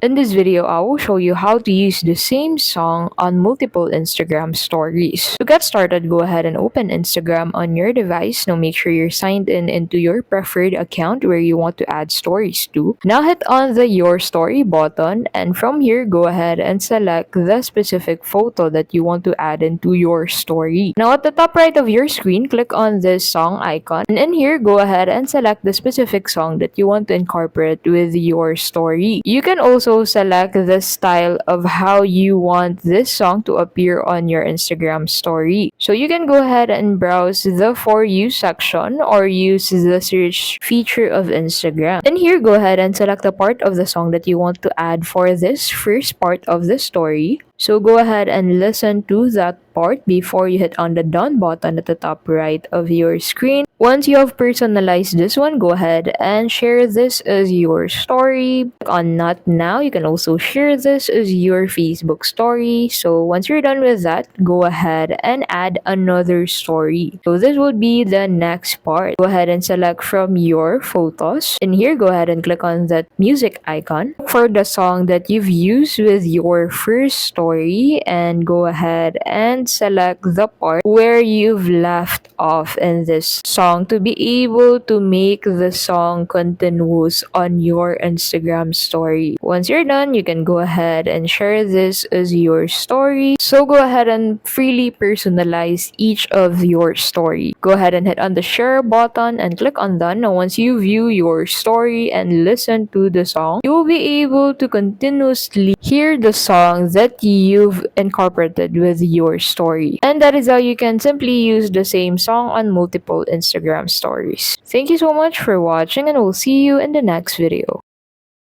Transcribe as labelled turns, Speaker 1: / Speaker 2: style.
Speaker 1: In this video, I will show you how to use the same song on multiple Instagram stories. To get started, go ahead and open Instagram on your device. Now make sure you're signed in into your preferred account where you want to add stories to. Now hit on the Your Story button, and from here, go ahead and select the specific photo that you want to add into your story. Now at the top right of your screen, click on this song icon, and in here, go ahead and select the specific song that you want to incorporate with your story. You can also select the style of how you want this song to appear on your Instagram story. So you can go ahead and browse the For You section or use the search feature of Instagram. And here, go ahead and select the part of the song that you want to add for this first part of the story. So go ahead and listen to that part before you hit on the done button at the top right of your screen. Once you have personalized this one, go ahead and share this as your story. Click on Not Now. You can also share this as your Facebook story. So once you're done with that, go ahead and add another story. So this would be the next part. Go ahead and select from your photos. And here, go ahead and click on that music icon for the song that you've used with your first story, and go ahead and select the part where you've left off in this song to be able to make the song continuous on your Instagram story. Once you're done, you can go ahead and share this as your story. So go ahead and freely personalize each of your story. Go ahead and hit on the share button and click on done. Now once you view your story and listen to the song, you will be able to continuously hear the song that you've incorporated with your story. And that is how you can simply use the same song on multiple Instagram stories. Thank you so much for watching, and we'll see you in the next video.